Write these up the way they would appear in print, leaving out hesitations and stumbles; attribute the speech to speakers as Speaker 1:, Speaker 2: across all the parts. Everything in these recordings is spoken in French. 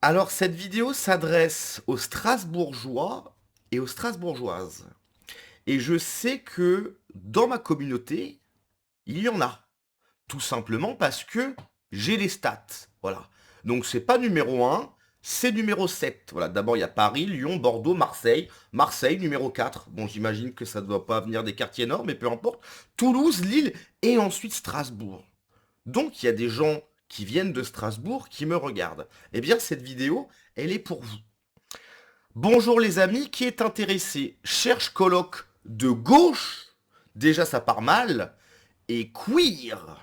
Speaker 1: Alors, cette vidéo s'adresse aux Strasbourgeois et aux Strasbourgeoises. Et je sais que dans ma communauté, il y en a. Tout simplement parce que j'ai les stats. Voilà. Donc, c'est pas numéro un, c'est numéro 7. Voilà. D'abord, il y a Paris, Lyon, Bordeaux, Marseille. Marseille, numéro 4. Bon, j'imagine que ça ne doit pas venir des quartiers nord, mais peu importe. Toulouse, Lille et ensuite Strasbourg. Donc il y a des gens qui viennent de Strasbourg qui me regardent. Eh bien cette vidéo, elle est pour vous. Bonjour les amis, qui est intéressé cherche colloque de gauche. Déjà ça part mal. Et queer.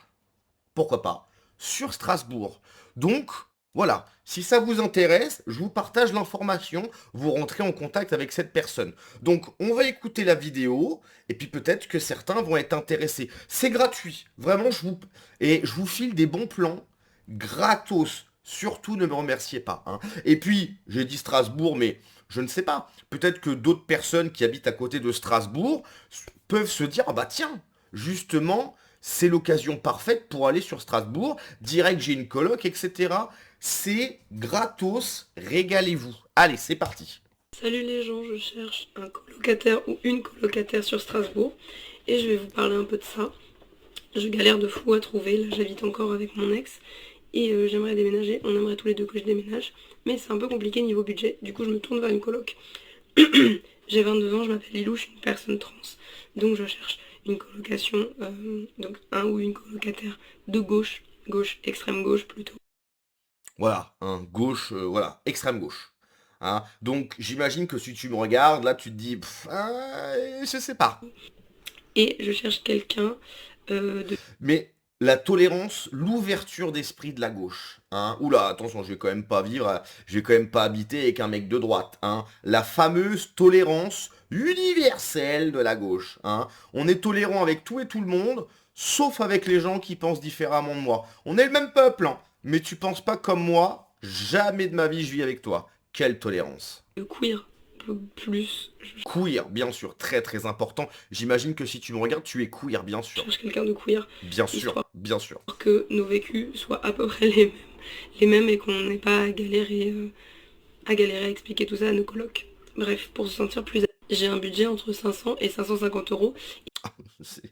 Speaker 1: Pourquoi pas. Sur Strasbourg. Donc voilà, si ça vous intéresse, je vous partage l'information, vous rentrez en contact avec cette personne. Donc on va écouter la vidéo, et puis peut-être que certains vont être intéressés. C'est gratuit, vraiment, je vous file des bons plans, gratos. Surtout ne me remerciez pas, hein. Et puis, j'ai dit Strasbourg, mais je ne sais pas. Peut-être que d'autres personnes qui habitent à côté de Strasbourg peuvent se dire, ah bah tiens, justement, c'est l'occasion parfaite pour aller sur Strasbourg, direct j'ai une coloc, etc. C'est gratos, régalez-vous. Allez, c'est parti.
Speaker 2: Salut les gens, je cherche un colocataire ou une colocataire sur Strasbourg et je vais vous parler un peu de ça. Je galère de fou à trouver, là j'habite encore avec mon ex et j'aimerais déménager, on aimerait tous les deux que je déménage, mais c'est un peu compliqué niveau budget, du coup je me tourne vers une coloc. J'ai 22 ans, je m'appelle Lilou, je suis une personne trans, donc je cherche une colocation, donc un ou une colocataire de gauche, extrême gauche plutôt.
Speaker 1: Voilà, hein, gauche, voilà, extrême gauche. Hein. Donc j'imagine que si tu me regardes, là tu te dis, je sais pas.
Speaker 2: Et je cherche quelqu'un de...
Speaker 1: Mais la tolérance, l'ouverture d'esprit de la gauche. Hein. Oula, attention, je vais quand même pas vivre, je vais quand même pas habiter avec un mec de droite. Hein. La fameuse tolérance universelle de la gauche. Hein. On est tolérant avec tout et tout le monde, sauf avec les gens qui pensent différemment de moi. On est le même peuple, hein, mais tu penses pas comme moi, jamais de ma vie je vis avec toi. Quelle tolérance.
Speaker 2: queer plus.
Speaker 1: Queer, bien sûr, très très important. J'imagine que si tu me regardes, tu es queer, bien
Speaker 2: Je
Speaker 1: sûr.
Speaker 2: cherche quelqu'un de queer,
Speaker 1: Bien sûr,
Speaker 2: histoire
Speaker 1: bien sûr.
Speaker 2: que nos vécus soient à peu près les mêmes et qu'on n'ait pas à galérer à expliquer tout ça à nos colocs. Bref, pour se sentir plus... J'ai un budget entre 500 et 550 euros
Speaker 1: C'est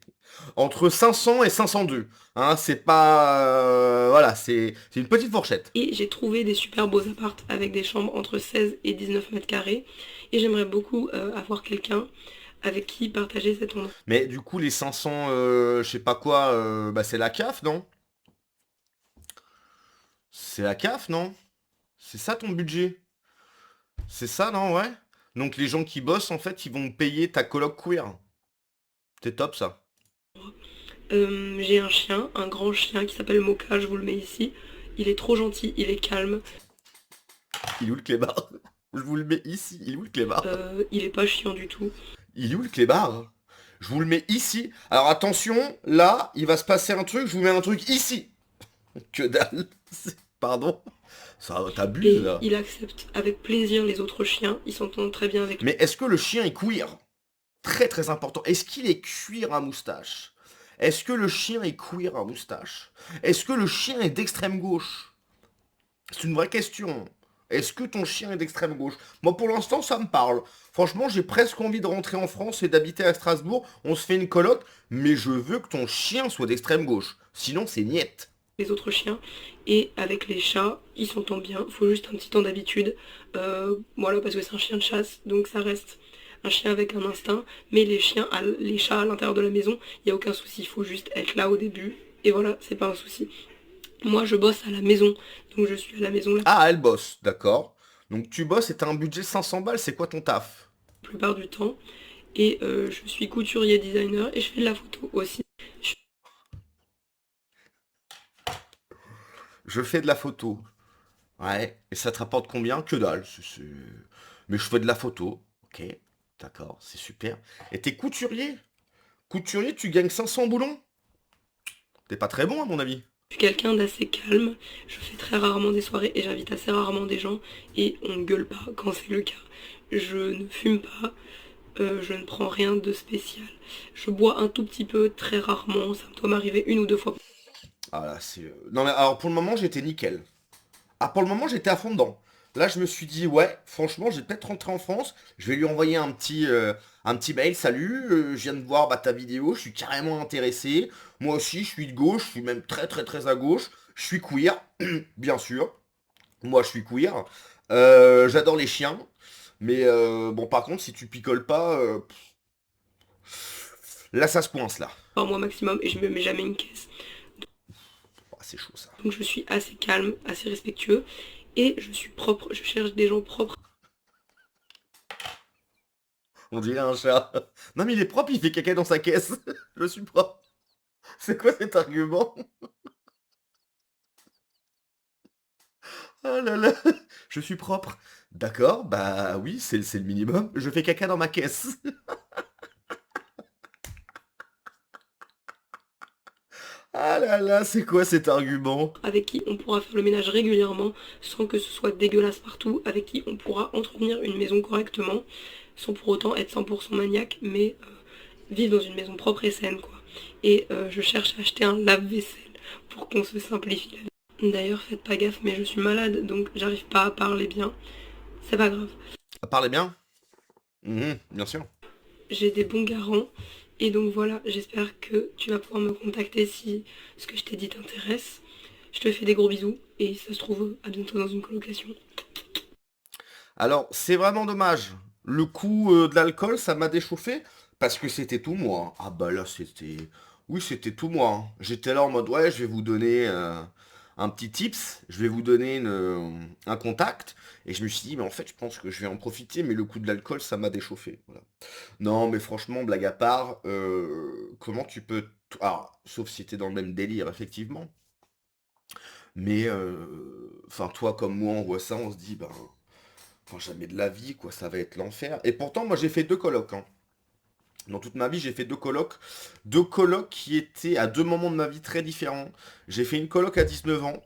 Speaker 1: entre 500 et 502. Hein, c'est pas... voilà, c'est une petite fourchette.
Speaker 2: et j'ai trouvé des super beaux appartes avec des chambres entre 16 et 19 mètres carrés et j'aimerais beaucoup avoir quelqu'un avec qui partager cet endroit.
Speaker 1: Mais du coup, les 500, je sais pas quoi, bah c'est la CAF, non? C'est la CAF, non? C'est ça ton budget? C'est ça, non, ouais? Donc les gens qui bossent, en fait, ils vont payer ta coloc queer. C'est top, ça.
Speaker 2: J'ai un chien, un grand chien qui s'appelle Mocha, je vous le mets ici. Il est trop gentil, il est calme,
Speaker 1: Il est où le clébard? Je vous le mets ici. Il est où le clébard?
Speaker 2: il est pas chiant du tout.
Speaker 1: Il est où le clébard? Je vous le mets ici. Alors attention, là, il va se passer un truc, je vous mets un truc ici. Que dalle. Pardon. Ça, t'abuses,
Speaker 2: Et
Speaker 1: là.
Speaker 2: il accepte avec plaisir les autres chiens, il s'entend très bien avec lui.
Speaker 1: Mais est-ce que le chien est queer? Très très important. Est-ce qu'il est cuir à moustache? Est-ce que le chien est queer à moustache? Est-ce que le chien est d'extrême gauche? C'est une vraie question. Est-ce que ton chien est d'extrême gauche? Moi pour l'instant ça me parle. Franchement j'ai presque envie de rentrer en France et d'habiter à Strasbourg. On se fait une coloc, mais je veux que ton chien soit d'extrême gauche. Sinon c'est niette.
Speaker 2: Les autres chiens. Et avec les chats, ils s'entendent bien, faut juste un petit temps d'habitude. Voilà, parce que c'est un chien de chasse, donc ça reste un chien avec un instinct. Mais les chats à l'intérieur de la maison, il n'y a aucun souci, il faut juste être là au début. Et voilà, c'est pas un souci. Moi, je bosse à la maison, donc je suis à la maison la
Speaker 1: Ah elle bosse, d'accord. Donc tu bosses et t'as un budget 500 balles, c'est quoi ton taf?
Speaker 2: plupart du temps. Et je suis couturier designer et je fais de la photo aussi.
Speaker 1: Je fais de la photo. Ouais, et ça te rapporte combien? Que dalle. Mais je fais de la photo. Ok, d'accord, c'est super. Et t'es couturier? Couturier, tu gagnes 500 boulons? T'es pas très bon à mon avis.
Speaker 2: Je suis quelqu'un d'assez calme, je fais très rarement des soirées et j'invite assez rarement des gens et on ne gueule pas quand c'est le cas. Je ne fume pas, je ne prends rien de spécial. Je bois un tout petit peu, très rarement, ça doit m'arriver une ou deux fois.
Speaker 1: Ah là, c'est... Non mais alors pour le moment j'étais nickel. Ah pour le moment j'étais à fond dedans. Là, je me suis dit, ouais, franchement, je vais peut-être rentrer en France. Je vais lui envoyer un petit mail. Salut, je viens de voir ta vidéo, je suis carrément intéressé. Moi aussi, je suis de gauche, je suis même très très très à gauche. Je suis queer, bien sûr. Moi, je suis queer. J'adore les chiens. Mais bon, par contre, si tu picoles pas, là, ça se coince là.
Speaker 2: Par mois maximum et je me mets jamais une caisse.
Speaker 1: Oh, c'est chaud ça.
Speaker 2: Donc je suis assez calme, assez respectueux et je suis propre, je cherche des gens propres.
Speaker 1: On dirait un chat. Non, mais il est propre, il fait caca dans sa caisse. Je suis propre. C'est quoi cet argument? Ah là là, je suis propre. D'accord, bah oui, c'est le minimum. Je fais caca dans ma caisse. Ah là là, c'est quoi cet argument?
Speaker 2: Avec qui on pourra faire le ménage régulièrement sans que ce soit dégueulasse partout, avec qui on pourra entretenir une maison correctement sans pour autant être 100% maniaque, mais vivre dans une maison propre et saine quoi. Et je cherche à acheter un lave-vaisselle pour qu'on se simplifie la vie. D'ailleurs, faites pas gaffe, mais je suis malade, donc j'arrive pas à parler bien. C'est pas grave.
Speaker 1: Parlez bien. Bien sûr.
Speaker 2: J'ai des bons garants. Et donc voilà, j'espère que tu vas pouvoir me contacter si ce que je t'ai dit t'intéresse. Je te fais des gros bisous et ça se trouve à bientôt dans une colocation.
Speaker 1: Alors, c'est vraiment dommage. Le coup de l'alcool, ça m'a déchauffé parce que c'était tout moi. Ah bah là, c'était... Oui, c'était tout moi. J'étais là en mode, ouais, je vais vous donner un petit tips, je vais vous donner un contact. Et je me suis dit, mais en fait, je pense que je vais en profiter, mais le coup de l'alcool, ça m'a déchauffé. Voilà. Non, mais franchement, blague à part, comment tu peux... Alors, sauf si t'es dans le même délire, effectivement. Mais, enfin, toi comme moi, on voit ça, on se dit, ben... Enfin, jamais de la vie, quoi, ça va être l'enfer. Et pourtant, moi, j'ai fait deux colocs, hein. Dans toute ma vie, j'ai fait deux colocs. Deux colocs qui étaient à deux moments de ma vie très différents. J'ai fait une coloc à 19 ans.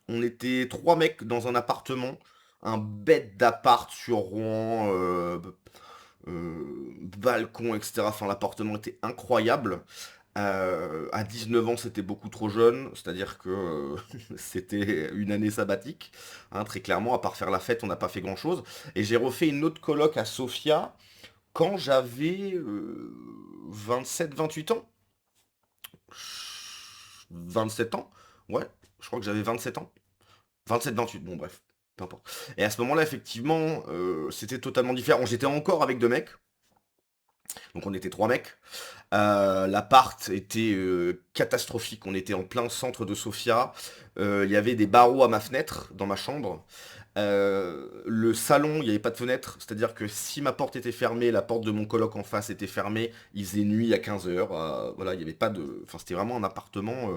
Speaker 1: On était trois mecs dans un appartement. Un bête d'appart sur Rouen. Balcon, etc. Enfin, l'appartement était incroyable. À 19 ans, c'était beaucoup trop jeune, c'est-à-dire que c'était une année sabbatique, hein, très clairement, à part faire la fête, on n'a pas fait grand-chose. Et j'ai refait une autre coloc à Sofia quand j'avais 27-28 ans. 27 ans? Ouais, je crois que j'avais 27 ans. 27-28, bon bref, peu importe. Et à ce moment-là, effectivement, c'était totalement différent. J'étais encore avec deux mecs, donc on était trois mecs. L'appart était catastrophique. On était en plein centre de Sofia. Il y avait des barreaux à ma fenêtre dans ma chambre. Le salon, il n'y avait pas de fenêtre. C'est-à-dire que si ma porte était fermée, la porte de mon coloc en face était fermée, il faisait nuit à 15 heures. Voilà, il n'y avait pas de... Enfin, c'était vraiment un appartement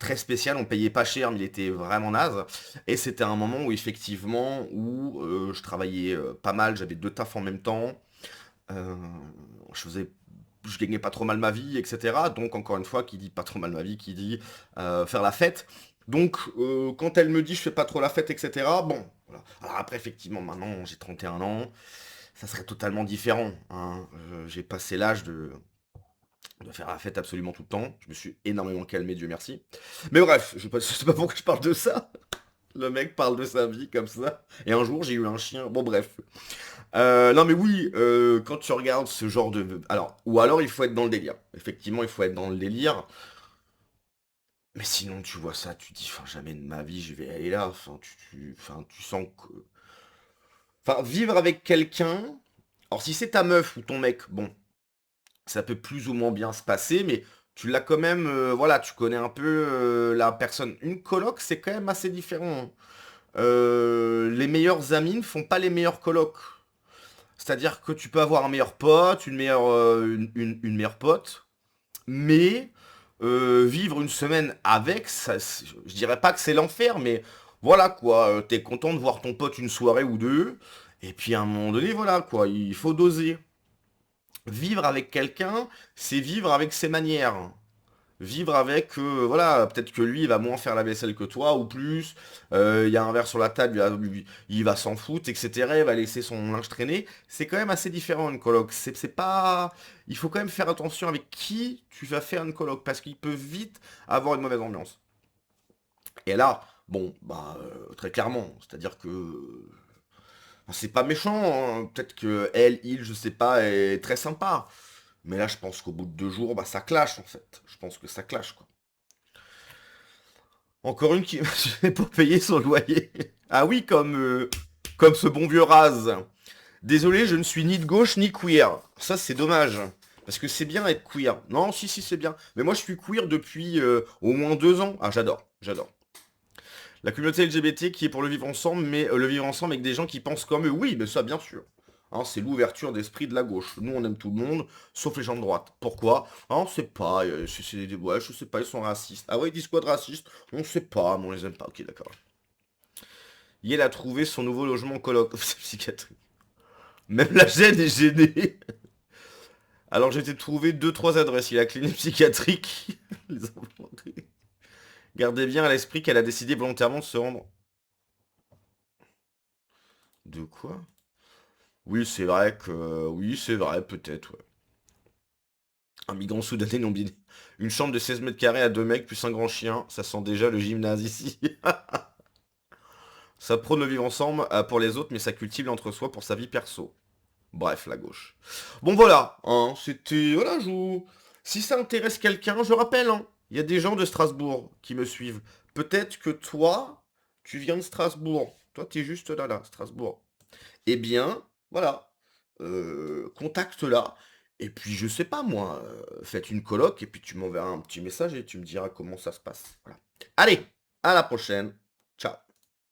Speaker 1: très spécial. On payait pas cher, mais il était vraiment naze. Et c'était un moment où, effectivement, où je travaillais pas mal. J'avais deux tafs en même temps. Euh, je faisais je gagnais pas trop mal ma vie, etc. Donc encore une fois, qui dit pas trop mal ma vie, qui dit faire la fête. Donc quand elle me dit je fais pas trop la fête, etc. Bon, voilà. Alors après effectivement maintenant j'ai 31 ans, ça serait totalement différent, hein. J'ai passé l'âge de faire la fête absolument tout le temps. Je me suis énormément calmé, Dieu merci. Mais bref, je sais pas pourquoi je parle de ça. Le mec parle de sa vie comme ça. Et un jour j'ai eu un chien. Bon bref. Non mais oui, quand tu regardes ce genre de... Alors, ou alors il faut être dans le délire. Effectivement, il faut être dans le délire. Mais sinon, tu vois ça, tu dis, enfin, jamais de ma vie, je vais aller là. Enfin, enfin, tu sens que... Enfin, vivre avec quelqu'un... Alors, si c'est ta meuf ou ton mec, bon, ça peut plus ou moins bien se passer, mais tu l'as quand même... voilà, tu connais un peu la personne. Une coloc, c'est quand même assez différent, hein. Les meilleurs amis ne font pas les meilleurs colocs. C'est-à-dire que tu peux avoir un meilleur pote, une meilleure pote, mais vivre une semaine avec, ça, je dirais pas que c'est l'enfer, mais voilà quoi, t'es content de voir ton pote une soirée ou deux, et puis à un moment donné, voilà quoi, il faut doser. Vivre avec quelqu'un, c'est vivre avec ses manières. Vivre avec, voilà, peut-être que lui, il va moins faire la vaisselle que toi, ou plus. Il y a un verre sur la table, il va s'en foutre, etc. Il va laisser son linge traîner. C'est quand même assez différent une coloc. C'est pas... Il faut quand même faire attention avec qui tu vas faire une coloc, parce qu'il peut vite avoir une mauvaise ambiance. Et là, bon, bah, très clairement, c'est-à-dire que... C'est pas méchant, hein. Peut-être que elle, il, je sais pas, est très sympa. Mais là, je pense qu'au bout de 2 jours, bah ça clash en fait. Je pense que ça clash, quoi. Encore une qui pour payer son loyer. Ah oui, comme ce bon vieux Raz. Désolé, je ne suis ni de gauche ni queer. Ça, c'est dommage. Parce que c'est bien être queer. Non, si, si, c'est bien. Mais moi, je suis queer depuis au moins 2 ans. Ah, j'adore, j'adore. La communauté LGBT qui est pour le vivre ensemble, mais le vivre ensemble avec des gens qui pensent comme eux. Oui, mais ça, bien sûr. Hein, c'est l'ouverture d'esprit de la gauche. Nous, on aime tout le monde, sauf les gens de droite. Pourquoi? Ah, on sait pas. Ouais, je sais pas, ils sont racistes. Ah ouais, ils disent quoi de raciste? On sait pas, mais on les aime pas. Ok, d'accord. Yel a trouvé son nouveau logement en coloc. C'est psychiatrique. Même la gêne est gênée. Alors j'ai été trouver 2-3 adresses. Il a la clinique psychiatrique. Les enfants. Gardez bien à l'esprit qu'elle a décidé volontairement de se rendre. De quoi? Oui, c'est vrai que... Oui, c'est vrai, peut-être, ouais. Un migrant soudanais non binaire. Une chambre de 16 mètres carrés à 2 mecs plus un grand chien. Ça sent déjà le gymnase ici. Ça prône le vivre ensemble pour les autres, mais ça cultive l'entre-soi pour sa vie perso. Bref, la gauche. Bon voilà, hein, c'était... Voilà, si ça intéresse quelqu'un, je rappelle, hein, il y a des gens de Strasbourg qui me suivent. Peut-être que toi, tu viens de Strasbourg. Toi, t'es juste là, Strasbourg. Eh bien, voilà. Contacte-la. Et puis, je sais pas, moi, faites une coloc et puis tu m'enverras un petit message et tu me diras comment ça se passe. Voilà. Allez, à la prochaine. Ciao.